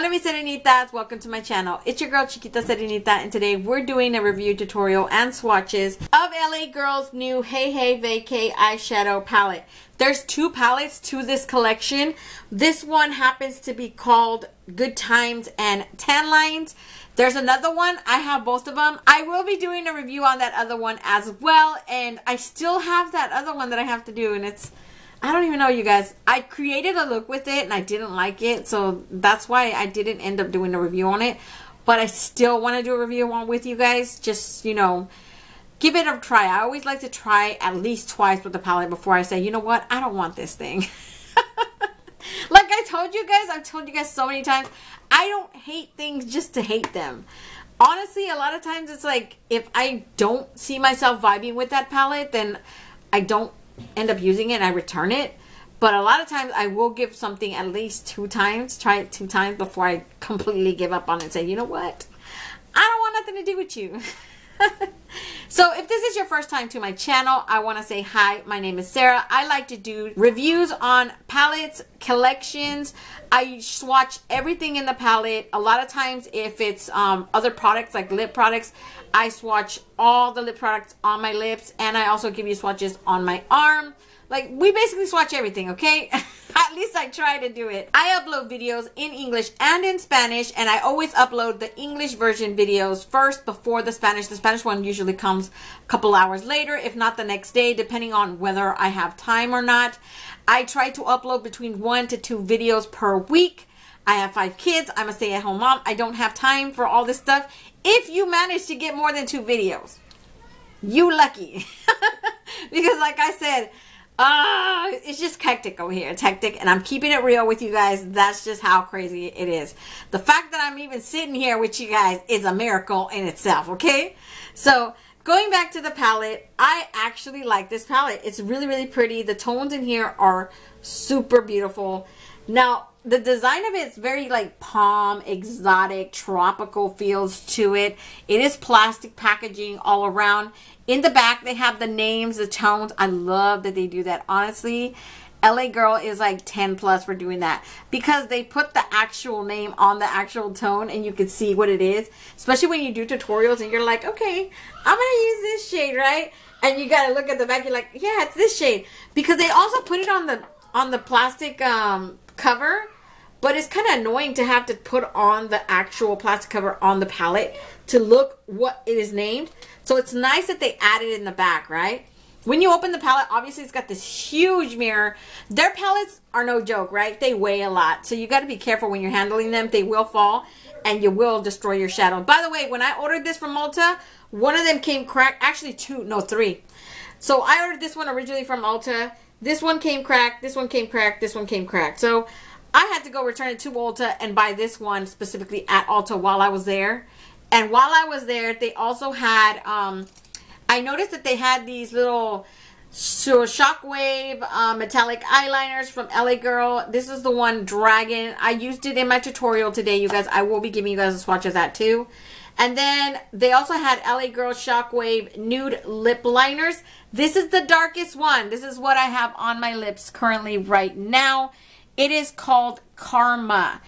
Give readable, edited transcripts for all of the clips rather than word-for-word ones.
Hola mis serenitas, welcome to my channel. It's your girl Chiquita Serenita, and today we're doing a review tutorial and swatches of LA Girl's new Hey Hey Vacay eyeshadow palette. There's two palettes to this collection. This one happens to be called Good Times and Tan Lines. There's another one. I have both of them. I will be doing a review on that other one as well, and I still have that other one that I have to do, and it's, I don't even know, you guys. I created a look with it and I didn't like it, so that's why I didn't end up doing a review on it. But I still want to do a review on with you guys. Just, you know, give it a try. I always like to try at least twice with the palette before I say, you know what, I don't want this thing. Like I told you guys, I've told you guys so many times, I don't hate things just to hate them. Honestly, a lot of times it's like, if I don't see myself vibing with that palette, then I don't end up using it and I return it. But a lot of times I will give something at least two times, try it two times before I completely give up on it and say, you know what, I don't want nothing to do with you. So if this is your first time to my channel, I want to say hi, my name is Sarah. I like to do reviews on palettes, collections. I swatch everything in the palette. A lot of times if it's other products like lip products, I swatch all the lip products on my lips, and I also give you swatches on my arm. Like, we basically swatch everything, okay? At least I try to do it. I upload videos in English and in Spanish, and I always upload the English version videos first before the Spanish. The Spanish one usually comes a couple hours later, if not the next day, depending on whether I have time or not. I try to upload between 1 to 2 videos per week. I have 5 kids. I'm a stay-at-home mom. I don't have time for all this stuff. If you manage to get more than 2 videos, you lucky. Because like I said, it's just hectic over here. It's hectic, and I'm keeping it real with you guys. That's just how crazy it is. The fact that I'm even sitting here with you guys is a miracle in itself, okay? So going back to the palette, I actually like this palette. It's really, really pretty. The tones in here are super beautiful. Now, the design of it is very like palm, exotic, tropical feels to it. It is plastic packaging all around. In the back, they have the names, the tones. I love that they do that. Honestly, LA Girl is like 10 plus for doing that, because they put the actual name on the actual tone and you can see what it is. Especially when you do tutorials and you're like, okay, I'm going to use this shade, right? And you got to look at the back. You're like, yeah, it's this shade. Because they also put it on the plastic cover, but it's kind of annoying to have to put on the actual plastic cover on the palette to look what it is named. So it's nice that they added it in the back, right? When you open the palette, obviously it's got this huge mirror. Their palettes are no joke, right? They weigh a lot. So you got to be careful when you're handling them. They will fall and you will destroy your shadow. By the way, when I ordered this from Ulta, one of them came cracked. Actually 2, no 3. So I ordered this one originally from Ulta. This one came cracked. This one came cracked. This one came cracked. So I had to go return it to Ulta and buy this one specifically at Ulta while I was there. And while I was there, they also had, I noticed that they had these little shockwave metallic eyeliners from LA Girl. This is the one, Dragon. I used it in my tutorial today, you guys. I will be giving you guys a swatch of that too. And then they also had LA Girl Shockwave Nude Lip Liners. This is the darkest one. This is what I have on my lips currently right now. It is called Karma.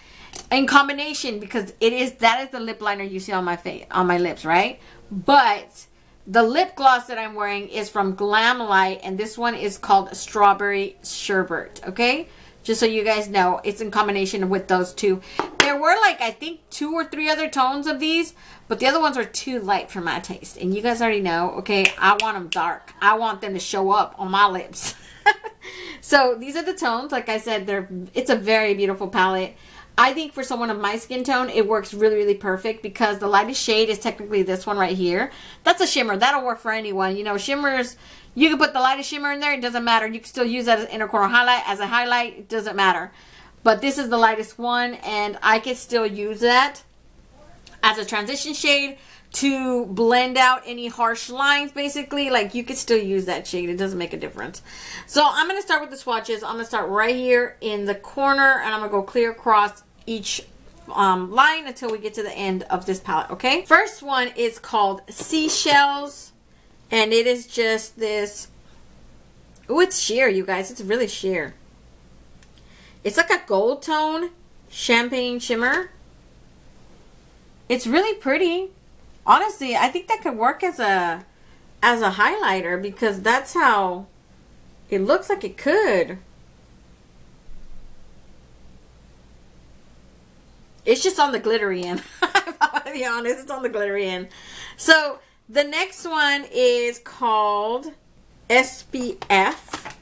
In combination, because that is the lip liner you see on my face, on my lips, right? But the lip gloss that I'm wearing is from Glam Light, and this one is called Strawberry Sherbet, okay? Just so you guys know, it's in combination with those two. There were like, I think 2 or 3 other tones of these, but the other ones are too light for my taste. And you guys already know, okay, I want them dark. I want them to show up on my lips. So these are the tones. Like I said, it's a very beautiful palette. I think for someone of my skin tone, it works really, really perfect, because the lightest shade is technically this one right here. That's a shimmer. That'll work for anyone. You know, shimmers, you can put the lightest shimmer in there. It doesn't matter. You can still use that as inner corner highlight. As a highlight, it doesn't matter. But this is the lightest one, and I can still use that as a transition shade to blend out any harsh lines, basically. Like, you could still use that shade. It doesn't make a difference. So I'm going to start with the swatches. I'm going to start right here in the corner, and I'm going to go clear across each line until we get to the end of this palette, okay? First one is called Seashells, and it is just this, oh, it's sheer, you guys. It's really sheer. It's like a gold tone champagne shimmer. It's really pretty. Honestly, I think that could work as a highlighter because that's how it looks like it could. It's just on the glittery end. If I want to be honest, it's on the glittery end. So the next one is called SPF.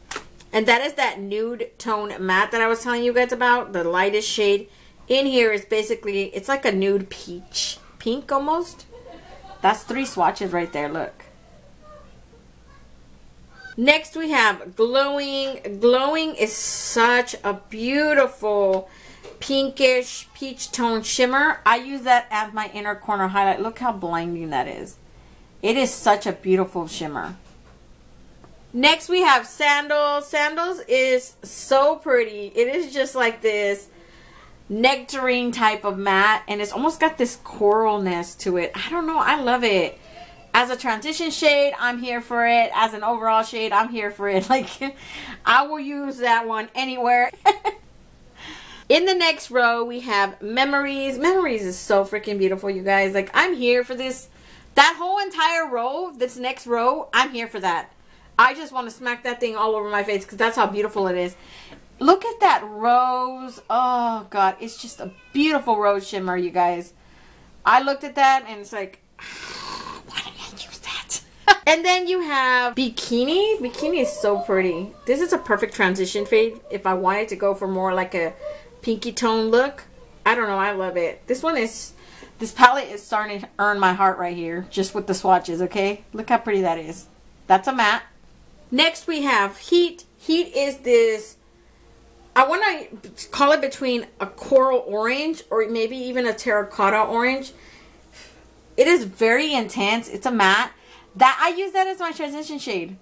And that is that nude tone matte that I was telling you guys about. The lightest shade in here is basically, it's like a nude peach. Pink almost. That's 3 swatches right there, look. Next we have Glowing. Glowing is such a beautiful pinkish peach tone shimmer. I use that as my inner corner highlight. Look how blinding that is. It is such a beautiful shimmer. Next we have Sandals. Sandals is so pretty. It is just like this nectarine type of matte, and it's almost got this coralness to it. I don't know, I love it. As a transition shade, I'm here for it. As an overall shade, I'm here for it. Like, I will use that one anywhere. In the next row, we have Memories. Memories is so freaking beautiful, you guys. Like, I'm here for this. That whole entire row, this next row, I'm here for that. I just want to smack that thing all over my face because that's how beautiful it is. Look at that rose. Oh, God. It's just a beautiful rose shimmer, you guys. I looked at that and it's like, why did I use that? And then you have Bikini. Bikini is so pretty. This is a perfect transition fade if I wanted to go for more like a pinky tone look. I don't know. I love it. This palette is starting to earn my heart right here just with the swatches, okay? Look how pretty that is. That's a matte. Next we have Heat. Heat is this, I want to call it between a coral orange or maybe even a terracotta orange. It is very intense. It's a matte. That I use that as my transition shade.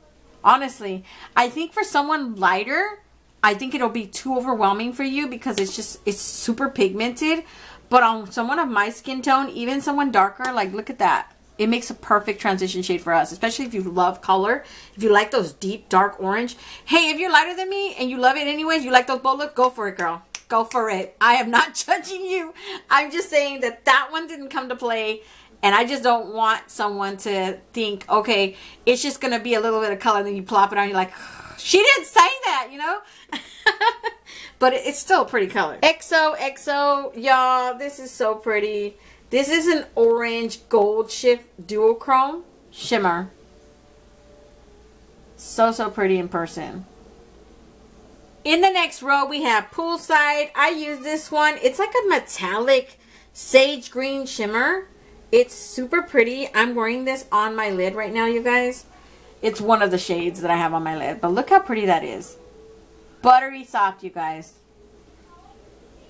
Honestly, I think for someone lighter, I think it'll be too overwhelming for you because it's super pigmented. But on someone of my skin tone, even someone darker, like look at that. It makes a perfect transition shade for us, especially if you love color. If you like those deep, dark orange. Hey, if you're lighter than me and you love it anyways, you like those bold looks, go for it, girl. Go for it. I am not judging you. I'm just saying that that one didn't come to play. And I just don't want someone to think, okay, it's just going to be a little bit of color. And then you plop it on, you're like, she didn't say that, you know? But it's still a pretty color. XO, y'all, this is so pretty. This is an orange gold shift duochrome shimmer. So pretty in person. In the next row, we have Poolside. I use this one. It's like a metallic sage green shimmer. It's super pretty. I'm wearing this on my lid right now, you guys. It's one of the shades that I have on my lid. But look how pretty that is. Buttery soft, you guys.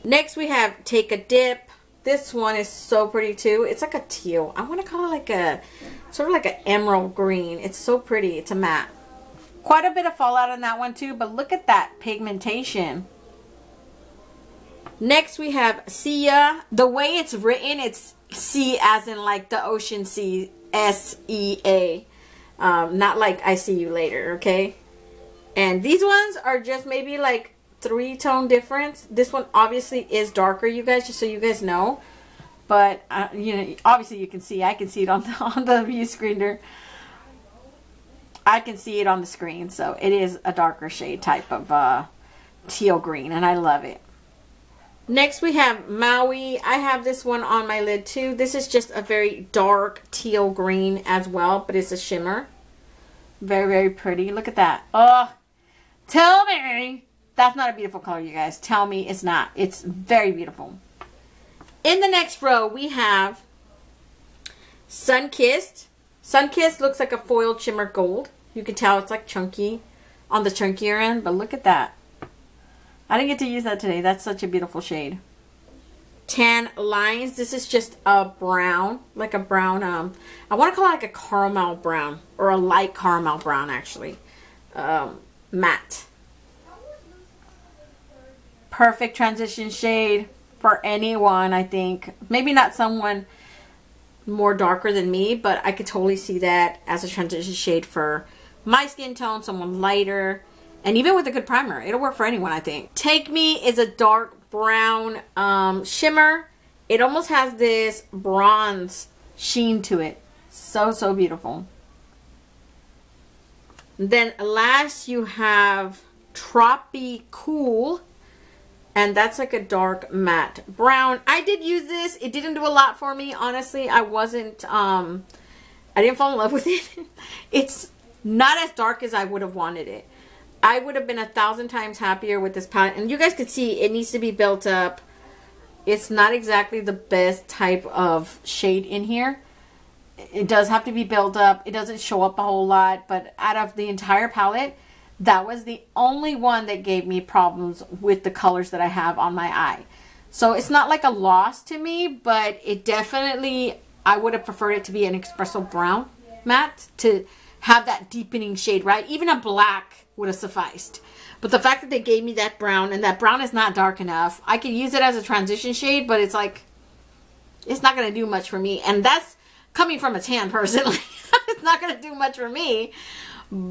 Next, we have Take a Dip. This one is so pretty too. It's like a teal. I want to call it like a, sort of like an emerald green. It's so pretty. It's a matte. Quite a bit of fallout on that one too, but look at that pigmentation. Next we have Sia. The way it's written, it's C as in like the ocean sea, S-E-A. Not like I see you later, okay? And these ones are just maybe like 3-tone difference. This one obviously is darker, you guys, just so you guys know. But you know, obviously you can see. I can see it on the view screen there. I can see it on the screen, so it is a darker shade type of teal green, and I love it. Next we have Maui. I have this one on my lid too. This is just a very dark teal green as well, but it's a shimmer. Very pretty. Look at that. Oh, tell me that's not a beautiful color, you guys. Tell me it's not. It's very beautiful. In the next row, we have Sunkist. Sunkist looks like a foiled shimmer gold. You can tell it's like chunky on the chunkier end, but look at that. I didn't get to use that today. That's such a beautiful shade. Tan Lines. This is just a brown, like a brown, I want to call it like a caramel brown, or a light caramel brown actually. Matte. Perfect transition shade for anyone, I think. Maybe not someone more darker than me, but I could totally see that as a transition shade for my skin tone, someone lighter, and even with a good primer, it'll work for anyone, I think. Take Me is a dark brown shimmer. It almost has this bronze sheen to it. So, so beautiful. Then last you have Tropicool. And that's like a dark matte brown. I did use this. It didn't do a lot for me. Honestly, I didn't fall in love with it. It's not as dark as I would have wanted it. I would have been 1,000 times happier with this palette. And you guys could see it needs to be built up. It's not exactly the best type of shade in here. It does have to be built up. It doesn't show up a whole lot. But out of the entire palette, that was the only one that gave me problems with the colors that I have on my eye. So it's not like a loss to me, but it definitely, I would have preferred it to be an espresso brown matte to have that deepening shade, right? Even a black would have sufficed. But the fact that they gave me that brown, and that brown is not dark enough, I could use it as a transition shade, but it's like, it's not going to do much for me. And that's coming from a tan person. It's not going to do much for me.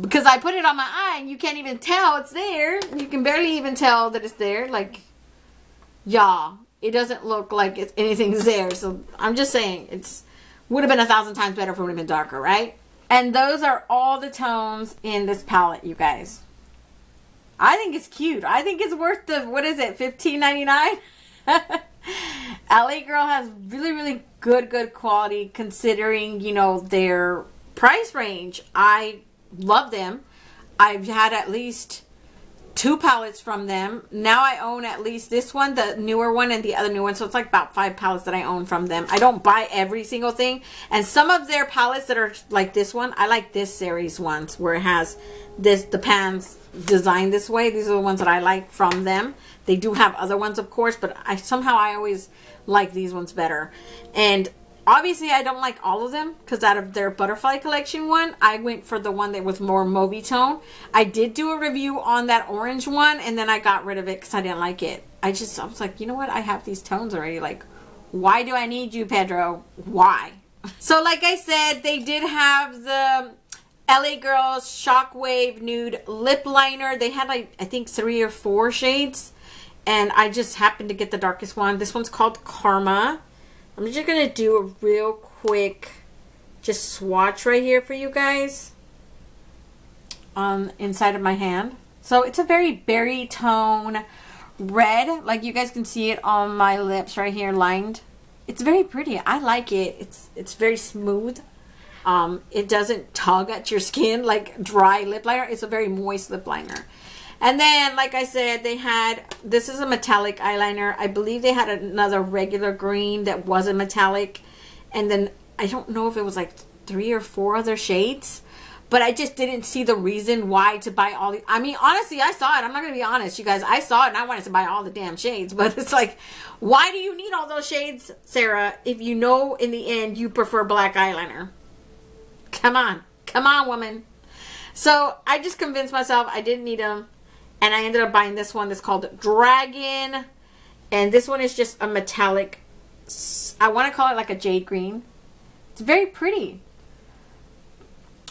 Because I put it on my eye and you can't even tell it's there. You can barely even tell that it's there. Like, yeah, it doesn't look like anything's there. So I'm just saying, it's would have been 1,000 times better if it would have been darker, right? And those are all the tones in this palette, you guys. I think it's cute. I think it's worth the, what is it, $15.99? LA Girl has really, really good quality considering, you know, their price range. I love them. I've had at least 2 palettes from them. Now I own at least this one, the newer one, and the other new one. So it's like about 5 palettes that I own from them. I don't buy every single thing. And some of their palettes that are like this one, I like this series ones where it has this, the pans designed this way. These are the ones that I like from them. They do have other ones, of course, but somehow I always like these ones better. And obviously, I don't like all of them because out of their butterfly collection one, I went for the one that was more mauvey tone. I did do a review on that orange one, and then I got rid of it because I didn't like it. I was like, you know what? I have these tones already. Like, why do I need you, Pedro? Why? So, like I said, they did have the LA Girls Shockwave Nude Lip Liner. They had, like, I think 3 or 4 shades, and I just happened to get the darkest one. This one's called Karma. I'm just going to do a real quick just swatch right here for you guys on inside of my hand. So it's a very berry tone red. Like you guys can see it on my lips right here lined. It's very pretty. I like it. It's very smooth. It doesn't tug at your skin like dry lip liner. It's a very moist lip liner. And then, like I said, they had, this is a metallic eyeliner. I believe they had another regular green that wasn't metallic. And then, I don't know if it was like 3 or 4 other shades. But I just didn't see the reason why to buy all the, I mean, honestly, I saw it. I'm not going to be honest, you guys. I saw it and I wanted to buy all the damn shades. But it's like, why do you need all those shades, Sarah, if you know in the end you prefer black eyeliner? Come on. Come on, woman. So, I just convinced myself I didn't need them. And I ended up buying this one that's called Dragon. And this one is just a metallic, I want to call it like a jade green. It's very pretty.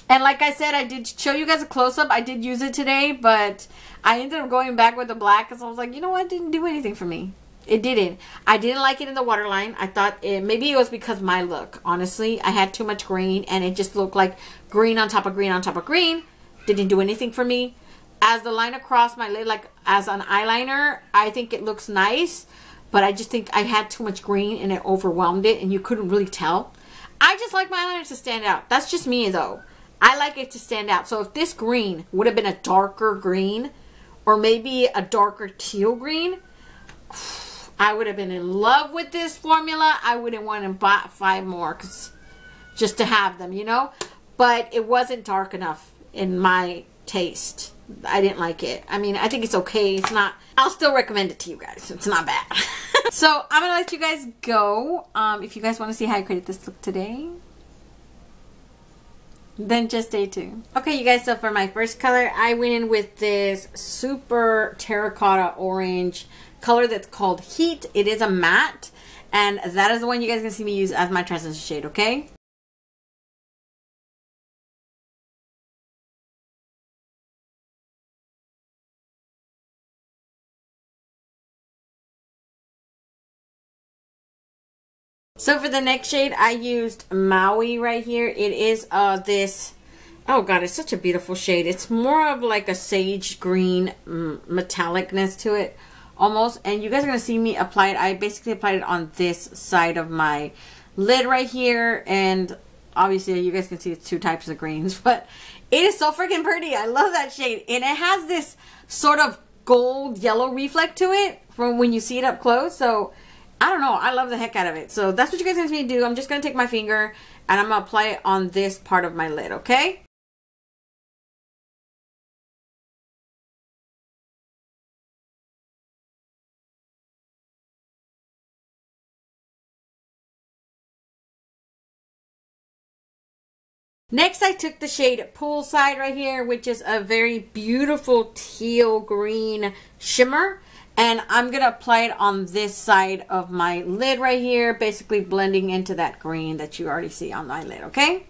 And like I said, I did show you guys a close-up. I did use it today, but I ended up going back with the black because I was like, you know what? It didn't do anything for me. It didn't. I didn't like it in the waterline. I thought maybe it was because of my look. Honestly, I had too much green and it just looked like green on top of green on top of green. Didn't do anything for me. As the line across my lid, like as an eyeliner, I think it looks nice. But I just think I had too much green and it overwhelmed it and you couldn't really tell. I just like my eyeliner to stand out. That's just me though. I like it to stand out. So if this green would have been a darker green or maybe a darker teal green, I would have been in love with this formula. I wouldn't want to buy 5 more just to have them, you know. But it wasn't dark enough in my taste. I didn't like it. I mean, I think it's okay. It's not, I'll still recommend it to you guys. It's not bad. So I'm going to let you guys go. If you guys want to see how I created this look today, then just stay tuned. Okay, you guys, so for my first color, I went in with this super terracotta orange color that's called Heat. It is a matte, and that is the one you guys can see me use as my transition shade, okay? So for the next shade, I used Maui right here. It is this, oh god, it's such a beautiful shade. It's more of like a sage green metallicness to it almost. And you guys are going to see me apply it. I basically applied it on this side of my lid right here. And obviously you guys can see it's two types of greens. But it is so freaking pretty. I love that shade. And it has this sort of gold yellow reflect to it from when you see it up close. So I don't know. I love the heck out of it. So that's what you guys are going to see me do. I'm just going to take my finger and I'm going to apply it on this part of my lid, okay? Next, I took the shade Poolside right here, which is a very beautiful teal green shimmer. And I'm going to apply it on this side of my lid right here, basically blending into that green that you already see on my lid, okay?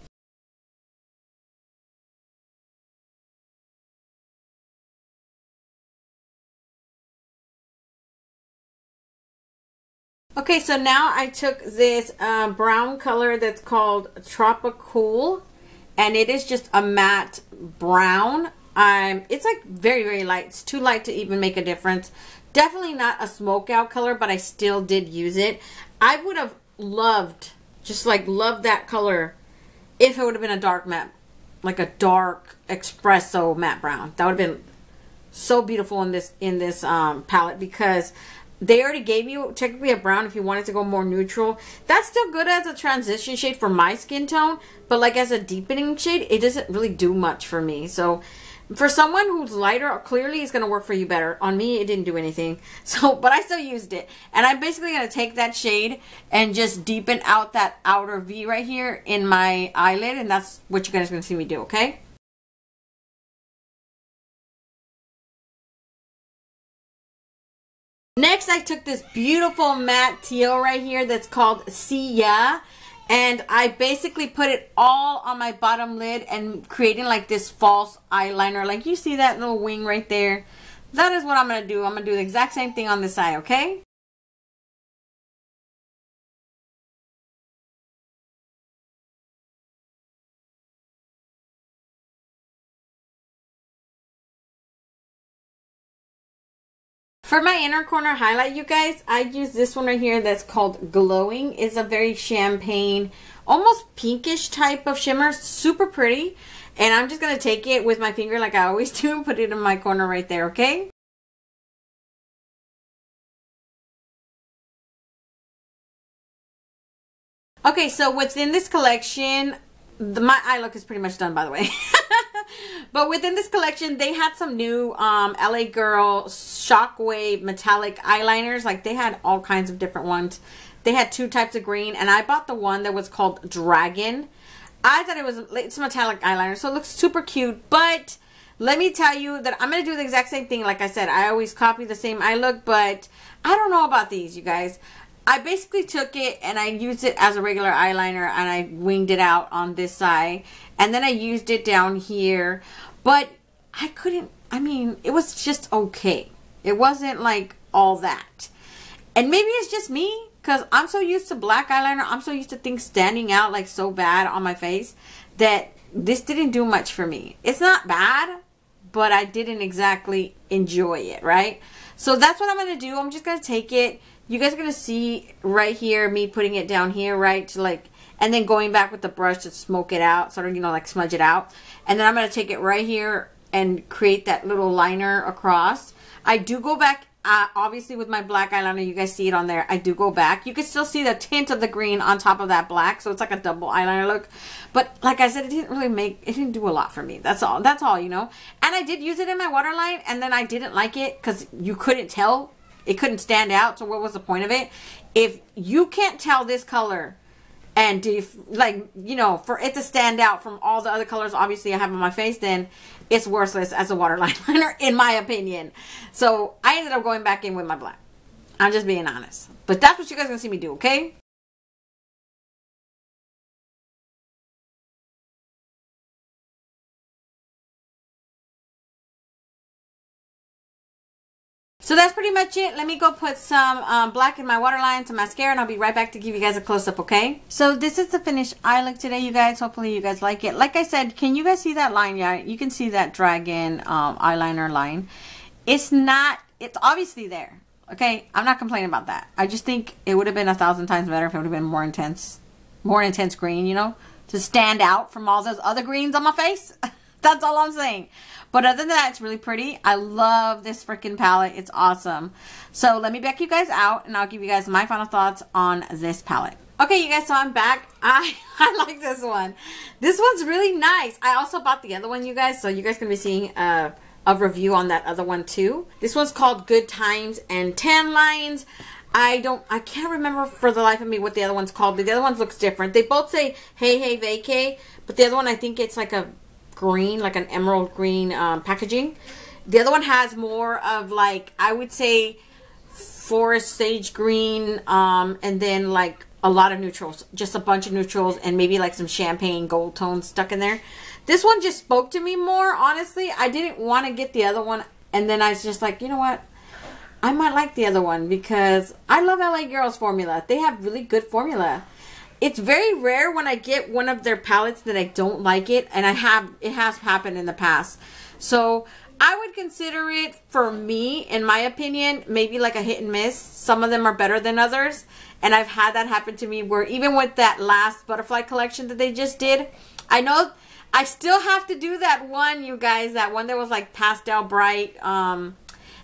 Okay, so now I took this brown color that's called Tropical, and it is just a matte brown. It's like very, very light. It's too light to even make a difference. Definitely not a smoke out color, but I still did use it. I would have loved, just like loved that color if it would have been a dark matte, like a dark espresso matte brown. That would have been so beautiful in this palette, because they already gave you technically a brown if you wanted to go more neutral. That's still good as a transition shade for my skin tone, but like as a deepening shade, it doesn't really do much for me. So for someone who's lighter, clearly it's going to work for you better. On me, it didn't do anything. So, but I still used it. And I'm basically going to take that shade and just deepen out that outer V right here in my eyelid. And that's what you guys are going to see me do, okay? Next, I took this beautiful matte teal right here that's called Sia. And I basically put it all on my bottom lid and creating like this false eyeliner. Like you see that little wing right there. That is what I'm going to do. I'm going to do the exact same thing on this side, okay? For my inner corner highlight, you guys, I use this one right here that's called Glowing. It's a very champagne, almost pinkish type of shimmer. Super pretty. And I'm just going to take it with my finger like I always do and put it in my corner right there, okay? Okay, so within this collection, my eye look is pretty much done, by the way. But within this collection, they had some new LA Girl Shockwave metallic eyeliners. Like they had all kinds of different ones. They had two types of green, and I bought the one that was called Dragon. I thought it's a metallic eyeliner, so it looks super cute. But let me tell you that I'm going to do the exact same thing. Like I said, I always copy the same eye look, but I don't know about these, you guys. I basically took it and I used it as a regular eyeliner and I winged it out on this side. And then I used it down here. But I mean, it was just okay. It wasn't like all that. And maybe it's just me, because I'm so used to black eyeliner. I'm so used to things standing out like so bad on my face that this didn't do much for me. It's not bad, but I didn't exactly enjoy it, right? So that's what I'm going to do. I'm just going to take it. You guys are going to see right here me putting it down here, right? To like, and then going back with the brush to smoke it out, sort of, you know, like smudge it out. And then I'm going to take it right here and create that little liner across. I do go back, obviously with my black eyeliner, you guys see it on there. I do go back. You can still see the tint of the green on top of that black. So it's like a double eyeliner look. But like I said, it didn't do a lot for me. That's all, you know. And I did use it in my waterline, and then I didn't like it because you couldn't tell. It couldn't stand out, so what was the point of it? If you can't tell this color, and if, like, you know, for it to stand out from all the other colors obviously I have on my face, then it's worthless as a waterline liner, in my opinion. So I ended up going back in with my black. I'm just being honest. But that's what you guys are going to see me do, okay? So that's pretty much it. Let me go put some black in my waterline, some mascara, and I'll be right back to give you guys a close-up, okay? So this is the finished eye look today, you guys. Hopefully you guys like it. Like I said, can you guys see that line? Yeah, you can see that dragon eyeliner line. It's obviously there, okay? I'm not complaining about that. I just think it would have been 1,000 times better if it would have been more intense green, you know, to stand out from all those other greens on my face. That's all I'm saying. But other than that, it's really pretty. I love this freaking palette. It's awesome. So let me back you guys out and I'll give you guys my final thoughts on this palette. Okay, you guys, so I'm back. I like this one. This one's really nice. I also bought the other one, you guys. So you guys can be seeing a review on that other one too. This one's called Good Times and Tan Lines. I can't remember for the life of me what the other one's called, but the other one looks different. They both say, hey, hey, vacay. But the other one, I think it's like a green, like an emerald green packaging. The other one has more of like, I would say forest sage green, and then like a lot of neutrals, just a bunch of neutrals, and maybe like some champagne gold tones stuck in there. This one just spoke to me more, honestly. I didn't want to get the other one, and then I was just like, you know what, I might like the other one because I love LA Girls formula. They have really good formula. It's very rare when I get one of their palettes that I don't like it, and it has happened in the past. So I would consider it, for me, in my opinion, maybe like a hit and miss. Some of them are better than others, and I've had that happen to me where even with that last butterfly collection that they just did, I know I still have to do that one, you guys, that one that was like pastel bright,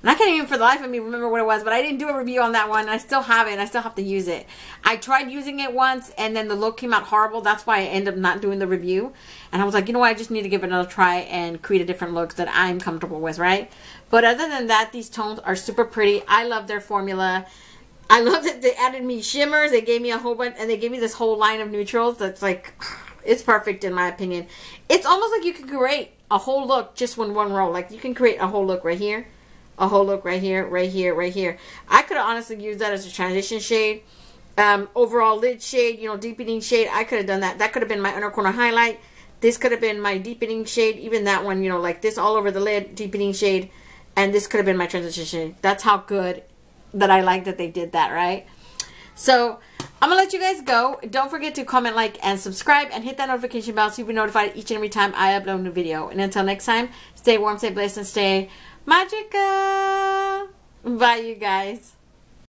and I can't even for the life of me remember what it was, but I didn't do a review on that one. And I still have it, and I still have to use it. I tried using it once, and then the look came out horrible. That's why I ended up not doing the review. And I was like, you know what? I just need to give it another try and create a different look that I'm comfortable with, right? But other than that, these tones are super pretty. I love their formula. I love that they added me shimmers. They gave me a whole bunch, and they gave me this whole line of neutrals that's like, it's perfect in my opinion. It's almost like you can create a whole look just in one row. Like you can create a whole look right here. A whole look right here, right here, right here. I could have honestly used that as a transition shade. Overall lid shade, you know, deepening shade. I could have done that. That could have been my inner corner highlight. This could have been my deepening shade. Even that one, you know, like this all over the lid, deepening shade. And this could have been my transition shade. That's how good that I like that they did that, right? So I'm going to let you guys go. Don't forget to comment, like, and subscribe. And hit that notification bell so you'll be notified each and every time I upload a new video. And until next time, stay warm, stay blessed, and stay magical. Bye, you guys.